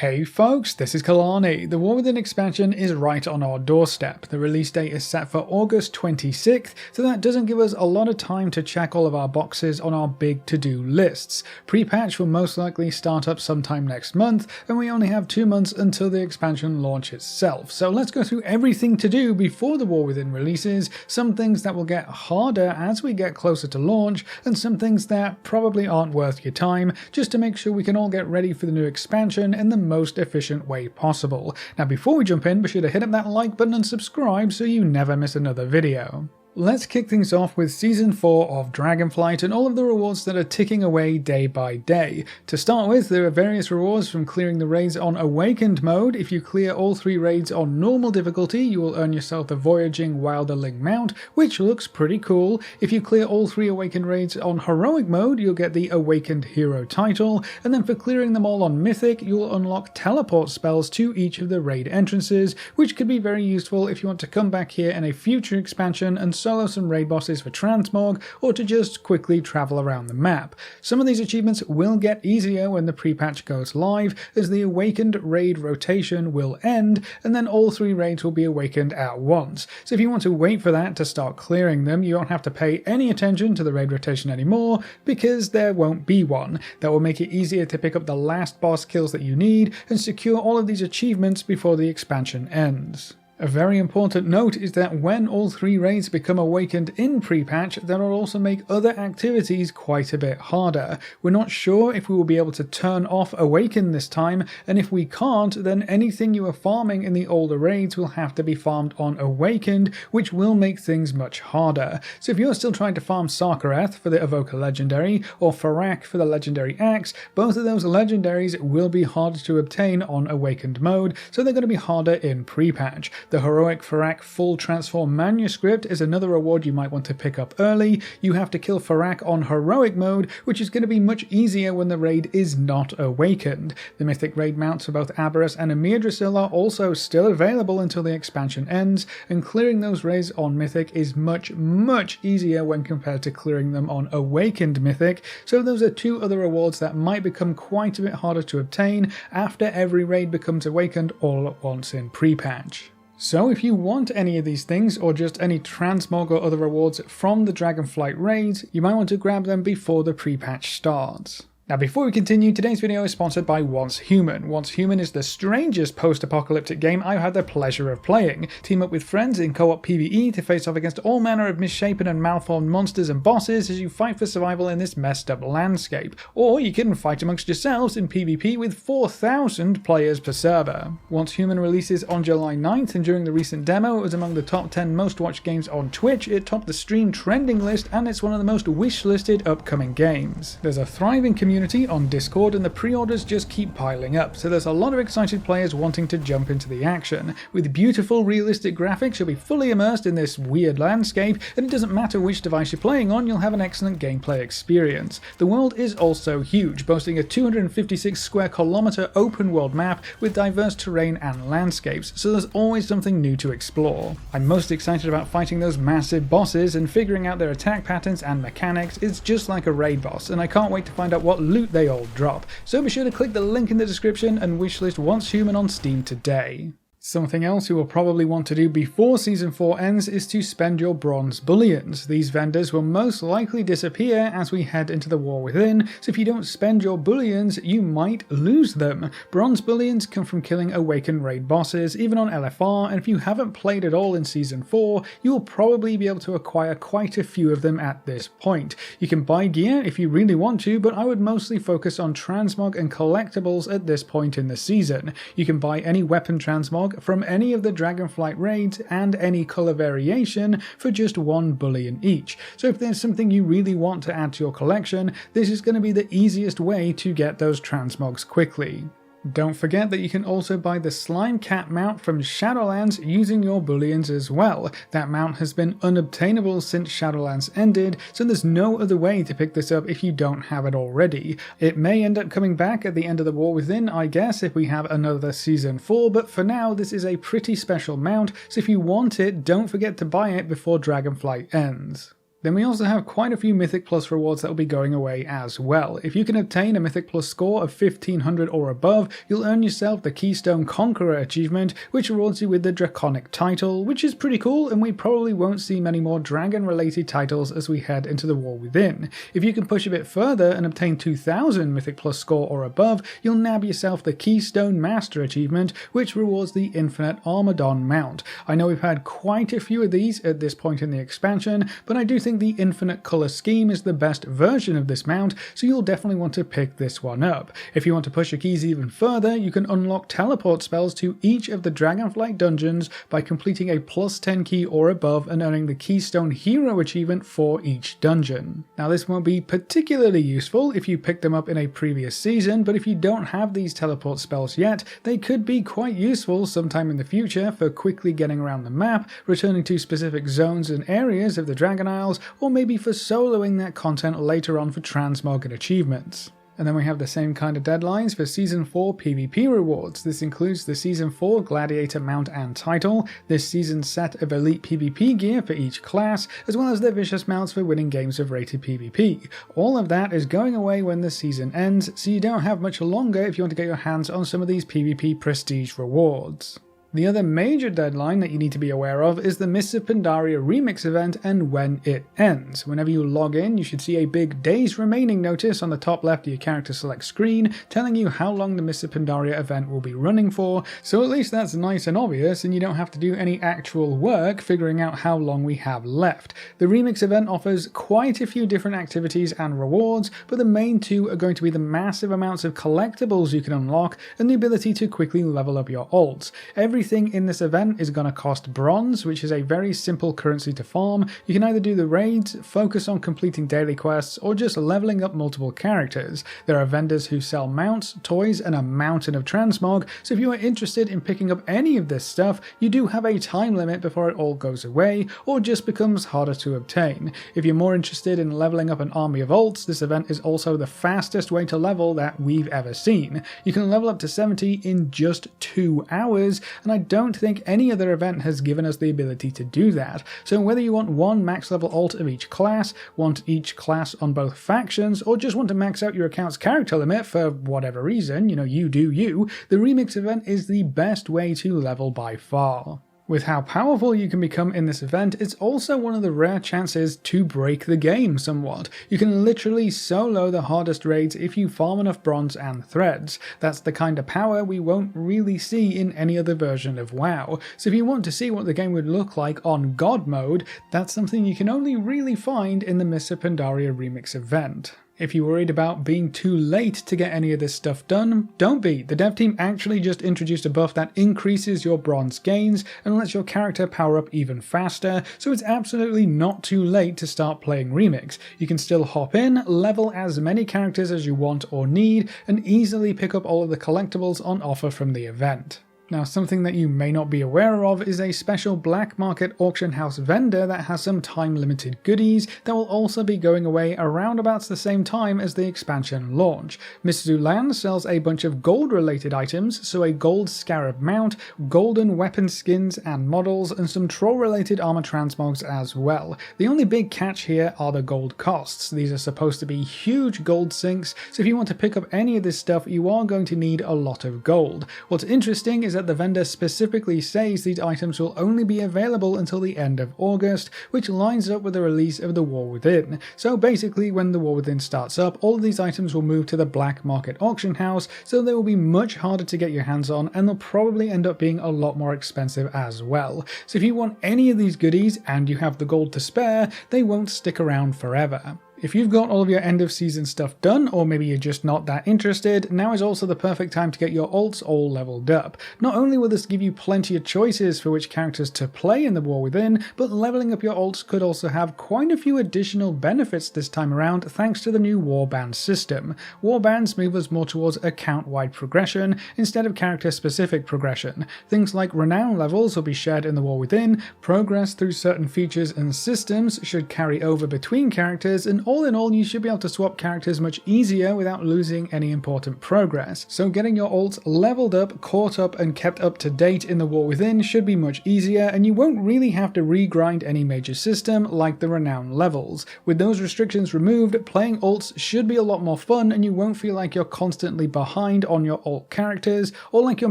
Hey folks, this is Kalani. The War Within expansion is right on our doorstep. The release date is set for August 26th, so that doesn't give us a lot of time to check all of our boxes on our big to-do lists. Pre-patch will most likely start up sometime next month, and we only have 2 months until the expansion launch itself. So let's go through everything to do before the War Within releases, some things that will get harder as we get closer to launch, and some things that probably aren't worth your time, just to make sure we can all get ready for the new expansion in the most efficient way possible. Now before we jump in, be sure to hit up that like button and subscribe so you never miss another video. Let's kick things off with Season 4 of Dragonflight and all of the rewards that are ticking away day by day. To start with, there are various rewards from clearing the raids on Awakened mode. If you clear all 3 raids on normal difficulty, you will earn yourself the Voyaging Wilderling mount, which looks pretty cool. If you clear all 3 Awakened raids on Heroic mode, you'll get the Awakened Hero title, and then for clearing them all on Mythic, you'll unlock teleport spells to each of the raid entrances, which could be very useful if you want to come back here in a future expansion and solo some raid bosses for transmog, or to just quickly travel around the map. Some of these achievements will get easier when the pre-patch goes live, as the Awakened raid rotation will end, and then all 3 raids will be awakened at once. So if you want to wait for that to start clearing them, you won't have to pay any attention to the raid rotation anymore, because there won't be one. That will make it easier to pick up the last boss kills that you need, and secure all of these achievements before the expansion ends. A very important note is that when all 3 raids become awakened in pre-patch, that will also make other activities quite a bit harder. We're not sure if we will be able to turn off Awaken this time, and if we can't, then anything you are farming in the older raids will have to be farmed on Awakened, which will make things much harder. So if you're still trying to farm Sarkareth for the Evoker Legendary, or Farak for the Legendary Axe, both of those legendaries will be harder to obtain on Awakened mode, so they're going to be harder in pre-patch. The Heroic Farak Full Transform Manuscript is another reward you might want to pick up early. You have to kill Farak on Heroic mode, which is going to be much easier when the raid is not awakened. The Mythic raid mounts for both Aberrus and Amirdrasil are also still available until the expansion ends, and clearing those raids on Mythic is much easier when compared to clearing them on Awakened Mythic, so those are 2 other rewards that might become quite a bit harder to obtain after every raid becomes awakened all at once in pre-patch. So if you want any of these things, or just any transmog or other rewards from the Dragonflight raids, you might want to grab them before the pre-patch starts. Now before we continue, today's video is sponsored by Once Human. Once Human is the strangest post-apocalyptic game I've had the pleasure of playing. Team up with friends in co-op PvE to face off against all manner of misshapen and malformed monsters and bosses as you fight for survival in this messed up landscape. Or you can fight amongst yourselves in PvP with 4,000 players per server. Once Human releases on July 9th, and during the recent demo it was among the top 10 most watched games on Twitch, it topped the stream trending list, and it's one of the most wish-listed upcoming games. There's a thriving community on Discord, and the pre-orders just keep piling up, so there's a lot of excited players wanting to jump into the action. With beautiful realistic graphics, you'll be fully immersed in this weird landscape, and it doesn't matter which device you're playing on, you'll have an excellent gameplay experience. The world is also huge, boasting a 256 square kilometer open world map with diverse terrain and landscapes, so there's always something new to explore. I'm most excited about fighting those massive bosses and figuring out their attack patterns and mechanics. It's just like a raid boss, and I can't wait to find out what loot they all drop, so be sure to click the link in the description and wishlist Once Human on Steam today. Something else you will probably want to do before Season 4 ends is to spend your bronze bullions. These vendors will most likely disappear as we head into the War Within, so if you don't spend your bullions, you might lose them. Bronze bullions come from killing Awakened raid bosses, even on LFR, and if you haven't played at all in Season 4, you will probably be able to acquire quite a few of them at this point. You can buy gear if you really want to, but I would mostly focus on transmog and collectibles at this point in the season. You can buy any weapon transmog from any of the Dragonflight raids and any colour variation for just 1 bullion each. So if there's something you really want to add to your collection, this is going to be the easiest way to get those transmogs quickly. Don't forget that you can also buy the Slime Cat mount from Shadowlands using your bullions as well. That mount has been unobtainable since Shadowlands ended, so there's no other way to pick this up if you don't have it already. It may end up coming back at the end of the War Within, I guess, if we have another Season 4, but for now this is a pretty special mount, so if you want it, don't forget to buy it before Dragonflight ends. Then we also have quite a few Mythic Plus rewards that will be going away as well. If you can obtain a Mythic Plus score of 1500 or above, you'll earn yourself the Keystone Conqueror achievement, which rewards you with the Draconic title, which is pretty cool, and we probably won't see many more dragon related titles as we head into the War Within. If you can push a bit further and obtain 2000 Mythic Plus score or above, you'll nab yourself the Keystone Master achievement, which rewards the Infinite Armadon mount. I know we've had quite a few of these at this point in the expansion, but I do think the Infinite Color Scheme is the best version of this mount, so you'll definitely want to pick this one up. If you want to push your keys even further, you can unlock teleport spells to each of the Dragonflight dungeons by completing a plus 10 key or above and earning the Keystone Hero achievement for each dungeon. Now this won't be particularly useful if you pick them up in a previous season, but if you don't have these teleport spells yet, they could be quite useful sometime in the future for quickly getting around the map, returning to specific zones and areas of the Dragon Isles, or maybe for soloing that content later on for transmog achievements. And then we have the same kind of deadlines for Season 4 PvP rewards. This includes the Season 4 Gladiator mount and title, this season's set of elite PvP gear for each class, as well as the vicious mounts for winning games of rated PvP. All of that is going away when the season ends, so you don't have much longer if you want to get your hands on some of these PvP prestige rewards. The other major deadline that you need to be aware of is the Mists of Pandaria Remix event and when it ends. Whenever you log in, you should see a big days remaining notice on the top left of your character select screen telling you how long the Mists of Pandaria event will be running for, so at least that's nice and obvious and you don't have to do any actual work figuring out how long we have left. The Remix event offers quite a few different activities and rewards, but the main two are going to be the massive amounts of collectibles you can unlock and the ability to quickly level up your alts. Everything in this event is going to cost bronze, which is a very simple currency to farm. You can either do the raids, focus on completing daily quests, or just leveling up multiple characters. There are vendors who sell mounts, toys, and a mountain of transmog, so if you are interested in picking up any of this stuff, you do have a time limit before it all goes away, or just becomes harder to obtain. If you're more interested in leveling up an army of alts, this event is also the fastest way to level that we've ever seen. You can level up to 70 in just 2 hours, and I don't think any other event has given us the ability to do that. So whether you want one max level alt of each class, want each class on both factions, or just want to max out your account's character limit for whatever reason, you do you, the Remix event is the best way to level by far. With how powerful you can become in this event, it's also one of the rare chances to break the game somewhat. You can literally solo the hardest raids if you farm enough bronze and threads. That's the kind of power we won't really see in any other version of WoW. So if you want to see what the game would look like on God mode, that's something you can only really find in the Mists of Pandaria Remix event. If you're worried about being too late to get any of this stuff done, don't be. The dev team actually just introduced a buff that increases your bronze gains and lets your character power up even faster, so it's absolutely not too late to start playing Remix. You can still hop in, level as many characters as you want or need, and easily pick up all of the collectibles on offer from the event. Now, something that you may not be aware of is a special black market auction house vendor that has some time-limited goodies that will also be going away around about the same time as the expansion launch. Miss Zulan sells a bunch of gold-related items, so a gold scarab mount, golden weapon skins and models, and some troll-related armor transmogs as well. The only big catch here are the gold costs. These are supposed to be huge gold sinks, so if you want to pick up any of this stuff, you are going to need a lot of gold. What's interesting is that the vendor specifically says these items will only be available until the end of August, which lines up with the release of the War Within. So basically, when the War Within starts up, all of these items will move to the black market auction house, so they will be much harder to get your hands on, and they'll probably end up being a lot more expensive as well. So if you want any of these goodies and you have the gold to spare, they won't stick around forever. If you've got all of your end of season stuff done, or maybe you're just not that interested, now is also the perfect time to get your alts all leveled up. Not only will this give you plenty of choices for which characters to play in the War Within, but leveling up your alts could also have quite a few additional benefits this time around thanks to the new warband system. Warbands move us more towards account-wide progression instead of character-specific progression. Things like renown levels will be shared in the War Within, progress through certain features and systems should carry over between characters, and all in all, you should be able to swap characters much easier without losing any important progress. So getting your alts leveled up, caught up, and kept up to date in the War Within should be much easier, and you won't really have to regrind any major system like the renown levels. With those restrictions removed, playing alts should be a lot more fun, and you won't feel like you're constantly behind on your alt characters, or like you're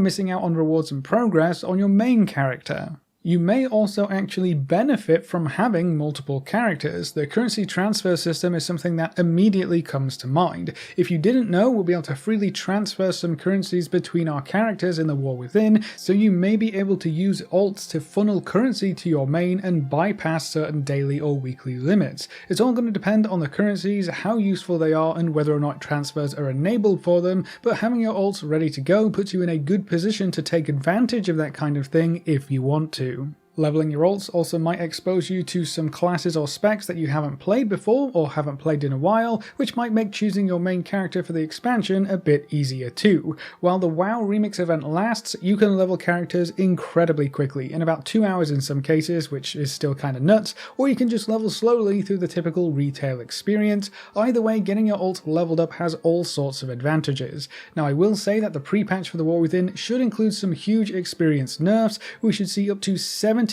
missing out on rewards and progress on your main character. You may also actually benefit from having multiple characters. The currency transfer system is something that immediately comes to mind. If you didn't know, we'll be able to freely transfer some currencies between our characters in the War Within, so you may be able to use alts to funnel currency to your main and bypass certain daily or weekly limits. It's all going to depend on the currencies, how useful they are, and whether or not transfers are enabled for them, but having your alts ready to go puts you in a good position to take advantage of that kind of thing if you want to. Leveling your alts also might expose you to some classes or specs that you haven't played before or haven't played in a while, which might make choosing your main character for the expansion a bit easier too. While the WoW Remix event lasts, you can level characters incredibly quickly, in about 2 hours in some cases, which is still kinda nuts, or you can just level slowly through the typical retail experience. Either way, getting your alt leveled up has all sorts of advantages. Now I will say that the pre-patch for the War Within should include some huge experience nerfs. We should see up to 70%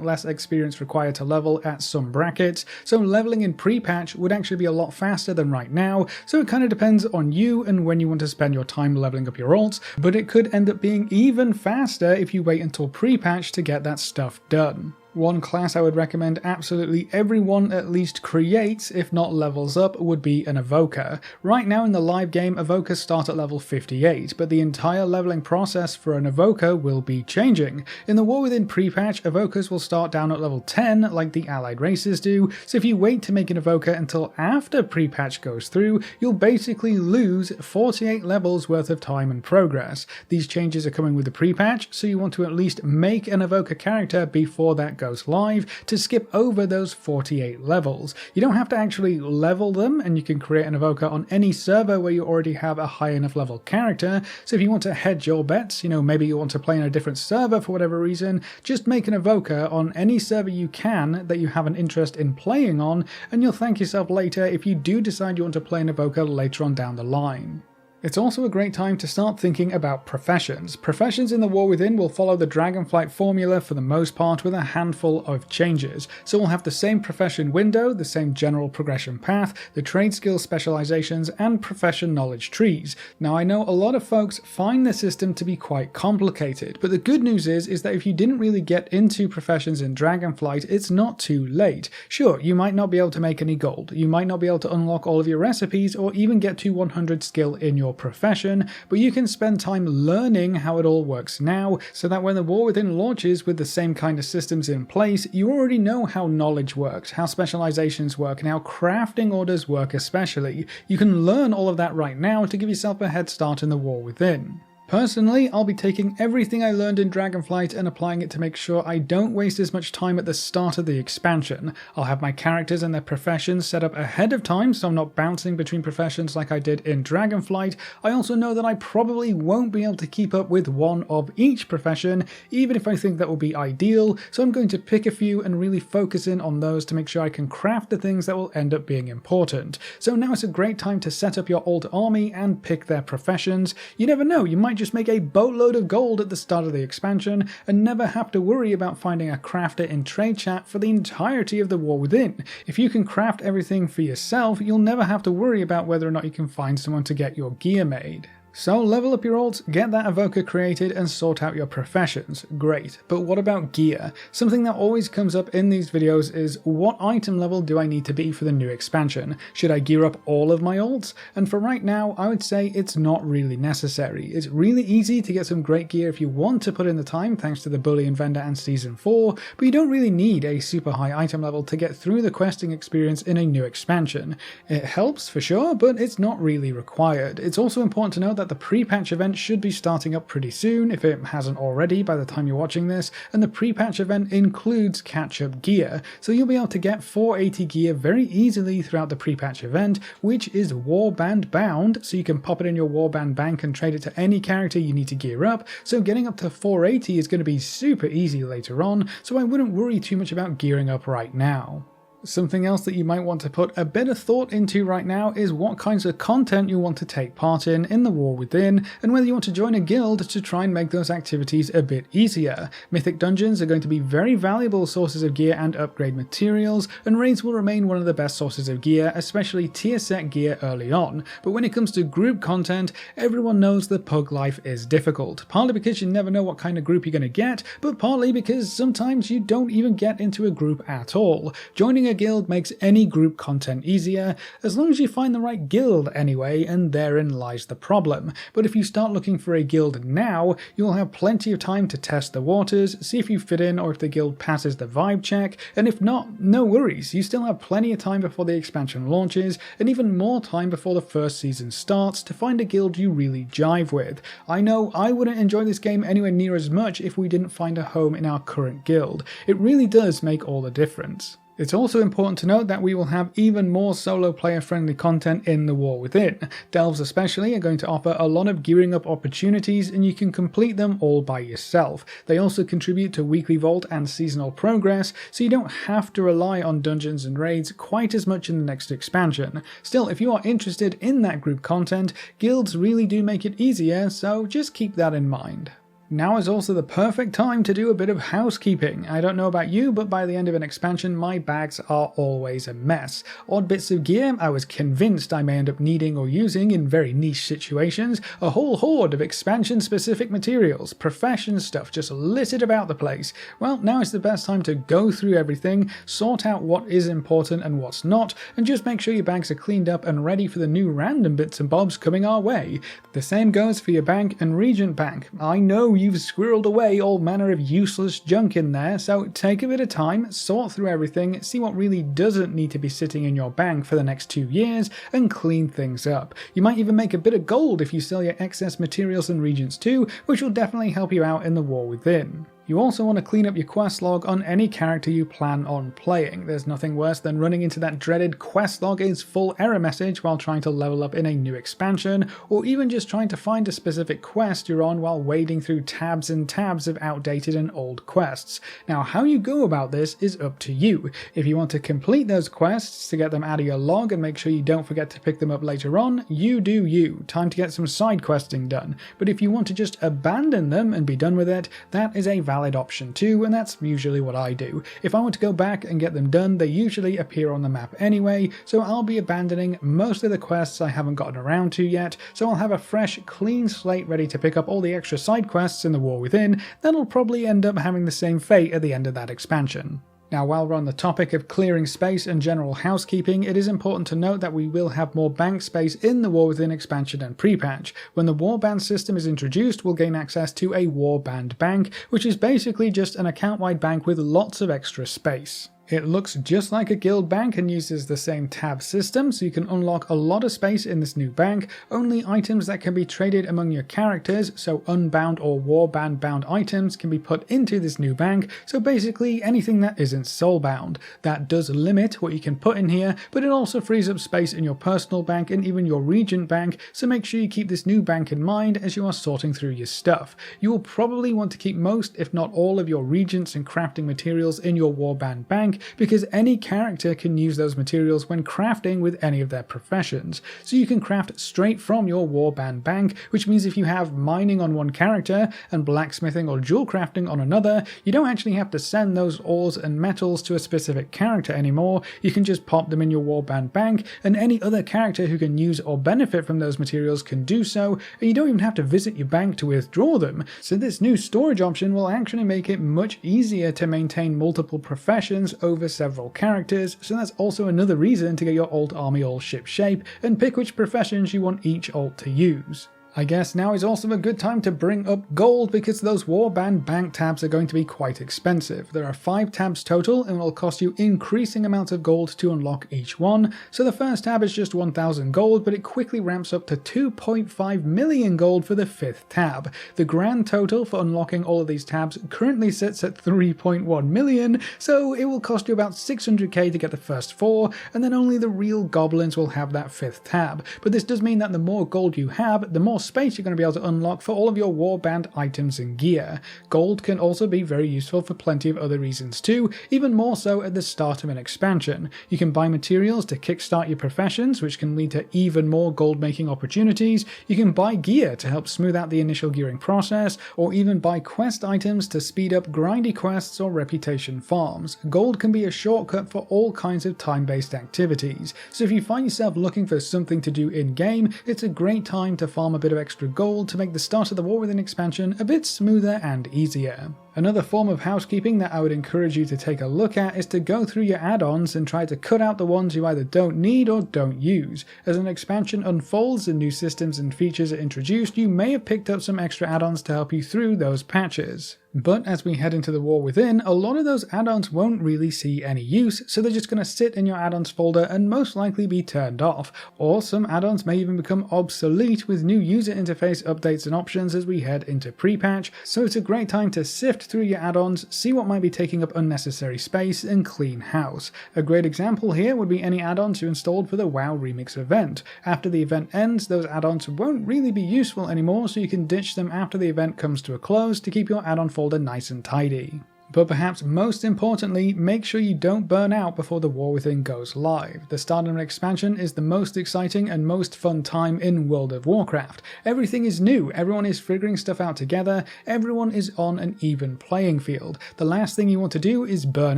less experience required to level at some brackets, so leveling in pre-patch would actually be a lot faster than right now, so it kind of depends on you and when you want to spend your time leveling up your alts, but it could end up being even faster if you wait until pre-patch to get that stuff done. One class I would recommend absolutely everyone at least creates, if not levels up, would be an evoker. Right now in the live game, evokers start at level 58, but the entire leveling process for an evoker will be changing. In the War Within pre-patch, evokers will start down at level 10 like the allied races do, so if you wait to make an evoker until after pre-patch goes through, you'll basically lose 48 levels worth of time and progress. These changes are coming with the pre-patch, so you want to at least make an evoker character before that goes live to skip over those 48 levels. You don't have to actually level them, and you can create an evoker on any server where you already have a high enough level character, so if you want to hedge your bets, maybe you want to play in a different server for whatever reason, just make an evoker on any server you can that you have an interest in playing on, and you'll thank yourself later if you do decide you want to play an evoker later on down the line. It's also a great time to start thinking about professions. Professions in the War Within will follow the Dragonflight formula for the most part, with a handful of changes. So we'll have the same profession window, the same general progression path, the trade skill specializations, and profession knowledge trees. Now I know a lot of folks find the system to be quite complicated, but the good news is that if you didn't really get into professions in Dragonflight, it's not too late. Sure, you might not be able to make any gold, you might not be able to unlock all of your recipes, or even get to 100 skill in your profession, but you can spend time learning how it all works now, so that when the War Within launches with the same kind of systems in place, you already know how knowledge works, how specializations work, and how crafting orders work especially. You can learn all of that right now to give yourself a head start in the War Within. Personally, I'll be taking everything I learned in Dragonflight and applying it to make sure I don't waste as much time at the start of the expansion. I'll have my characters and their professions set up ahead of time, so I'm not bouncing between professions like I did in Dragonflight. I also know that I probably won't be able to keep up with one of each profession, even if I think that will be ideal, so I'm going to pick a few and really focus in on those to make sure I can craft the things that will end up being important. So now it's a great time to set up your alt army and pick their professions. You never know, you might just make a boatload of gold at the start of the expansion and never have to worry about finding a crafter in trade chat for the entirety of the War Within. If you can craft everything for yourself, you'll never have to worry about whether or not you can find someone to get your gear made. So level up your alts, get that evoker created, and sort out your professions. Great, but what about gear? Something that always comes up in these videos is, what item level do I need to be for the new expansion? Should I gear up all of my alts? And for right now, I would say it's not really necessary. It's really easy to get some great gear if you want to put in the time, thanks to the bullion vendor and season 4, but you don't really need a super high item level to get through the questing experience in a new expansion. It helps for sure, but it's not really required. It's also important to note that the pre-patch event should be starting up pretty soon, if it hasn't already by the time you're watching this, and the pre-patch event includes catch-up gear, so you'll be able to get 480 gear very easily throughout the pre-patch event, which is warband bound, so you can pop it in your warband bank and trade it to any character you need to gear up, so getting up to 480 is going to be super easy later on, so I wouldn't worry too much about gearing up right now. Something else that you might want to put a bit of thought into right now is what kinds of content you want to take part in the War Within, and whether you want to join a guild to try and make those activities a bit easier. Mythic dungeons are going to be very valuable sources of gear and upgrade materials, and raids will remain one of the best sources of gear, especially tier set gear early on. But when it comes to group content, everyone knows that pug life is difficult, partly because you never know what kind of group you're going to get, but partly because sometimes you don't even get into a group at all. Joining a guild makes any group content easier, as long as you find the right guild anyway, and therein lies the problem. But if you start looking for a guild now, you'll have plenty of time to test the waters, see if you fit in or if the guild passes the vibe check, and if not, no worries, you still have plenty of time before the expansion launches, and even more time before the first season starts to find a guild you really jive with. I know I wouldn't enjoy this game anywhere near as much if we didn't find a home in our current guild. It really does make all the difference. It's also important to note that we will have even more solo player friendly content in the War Within. Delves especially are going to offer a lot of gearing up opportunities, and you can complete them all by yourself. They also contribute to weekly vault and seasonal progress, so you don't have to rely on dungeons and raids quite as much in the next expansion. Still, if you are interested in that group content, guilds really do make it easier, so just keep that in mind. Now is also the perfect time to do a bit of housekeeping. I don't know about you, but by the end of an expansion, my bags are always a mess. Odd bits of gear I was convinced I may end up needing or using in very niche situations, a whole horde of expansion-specific materials, profession stuff just littered about the place. Well, now is the best time to go through everything, sort out what is important and what's not, and just make sure your bags are cleaned up and ready for the new random bits and bobs coming our way. The same goes for your bank and Regent Bank. I know you've squirreled away all manner of useless junk in there, so take a bit of time, sort through everything, see what really doesn't need to be sitting in your bank for the next 2 years, and clean things up. You might even make a bit of gold if you sell your excess materials and regions too, which will definitely help you out in the War Within. You also want to clean up your quest log on any character you plan on playing. There's nothing worse than running into that dreaded quest log is full error message while trying to level up in a new expansion, or even just trying to find a specific quest you're on while wading through tabs and tabs of outdated and old quests. Now, how you go about this is up to you. If you want to complete those quests to get them out of your log and make sure you don't forget to pick them up later on, you do you. Time to get some side questing done. But if you want to just abandon them and be done with it, that is a valid option too, and that's usually what I do. If I want to go back and get them done, they usually appear on the map anyway, so I'll be abandoning most of the quests I haven't gotten around to yet, so I'll have a fresh, clean slate ready to pick up all the extra side quests in the War Within that'll probably end up having the same fate at the end of that expansion. Now, while we're on the topic of clearing space and general housekeeping, it is important to note that we will have more bank space in the War Within expansion and pre-patch. When the warband system is introduced, we'll gain access to a warband bank, which is basically just an account-wide bank with lots of extra space. It looks just like a guild bank and uses the same tab system, so you can unlock a lot of space in this new bank. Only items that can be traded among your characters, so unbound or warband bound items, can be put into this new bank, so basically anything that isn't soulbound. That does limit what you can put in here, but it also frees up space in your personal bank and even your regent bank, so make sure you keep this new bank in mind as you are sorting through your stuff. You will probably want to keep most, if not all, of your regents and crafting materials in your warband bank, because any character can use those materials when crafting with any of their professions. So you can craft straight from your warband bank, which means if you have mining on one character and blacksmithing or jewel crafting on another, you don't actually have to send those ores and metals to a specific character anymore. You can just pop them in your warband bank, and any other character who can use or benefit from those materials can do so, and you don't even have to visit your bank to withdraw them. So this new storage option will actually make it much easier to maintain multiple professions over several characters, so that's also another reason to get your alt army all ship shape and pick which professions you want each alt to use. I guess now is also a good time to bring up gold, because those warband bank tabs are going to be quite expensive. There are 5 tabs total and will cost you increasing amounts of gold to unlock each one. So the first tab is just 1000 gold, but it quickly ramps up to 2.5 million gold for the 5th tab. The grand total for unlocking all of these tabs currently sits at 3.1 million, so it will cost you about 600k to get the first 4, and then only the real goblins will have that 5th tab. But this does mean that the more gold you have, the more space you're going to be able to unlock for all of your warband items and gear. Gold can also be very useful for plenty of other reasons too, even more so at the start of an expansion. You can buy materials to kickstart your professions, which can lead to even more gold making opportunities. You can buy gear to help smooth out the initial gearing process, or even buy quest items to speed up grindy quests or reputation farms. Gold can be a shortcut for all kinds of time-based activities, so if you find yourself looking for something to do in-game, it's a great time to farm a bit of extra gold to make the start of the War Within expansion a bit smoother and easier. Another form of housekeeping that I would encourage you to take a look at is to go through your add-ons and try to cut out the ones you either don't need or don't use. As an expansion unfolds and new systems and features are introduced, you may have picked up some extra add-ons to help you through those patches. But as we head into the War Within, a lot of those add-ons won't really see any use, so they're just going to sit in your add-ons folder and most likely be turned off, or some add-ons may even become obsolete with new user interface updates and options as we head into pre-patch, so it's a great time to sift through your add-ons, see what might be taking up unnecessary space, and clean house. A great example here would be any add-ons you installed for the WoW Remix event. After the event ends, those add-ons won't really be useful anymore, so you can ditch them after the event comes to a close to keep your add-on folder nice and tidy. But perhaps most importantly, make sure you don't burn out before the War Within goes live. The start of an expansion is the most exciting and most fun time in World of Warcraft. Everything is new, everyone is figuring stuff out together, everyone is on an even playing field. The last thing you want to do is burn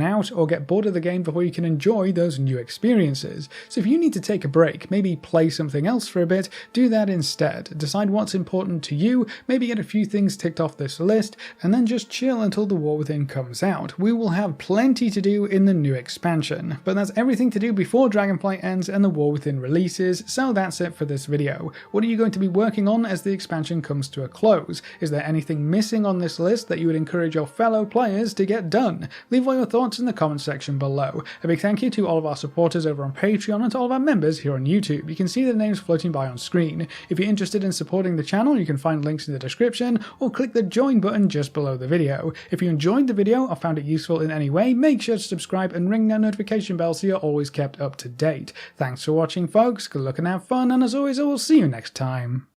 out or get bored of the game before you can enjoy those new experiences. So if you need to take a break, maybe play something else for a bit, do that instead. Decide what's important to you, maybe get a few things ticked off this list, and then just chill until the War Within comes out. We will have plenty to do in the new expansion, but that's everything to do before Dragonflight ends and the War Within releases, so that's it for this video. What are you going to be working on as the expansion comes to a close? Is there anything missing on this list that you would encourage your fellow players to get done? Leave all your thoughts in the comment section below. A big thank you to all of our supporters over on Patreon and to all of our members here on YouTube. You can see their names floating by on screen. If you're interested in supporting the channel, you can find links in the description or click the join button just below the video. If you enjoyed the video or found it useful in any way, make sure to subscribe and ring that notification bell so you're always kept up to date. Thanks for watching folks, good luck and have fun, and as always I will see you next time.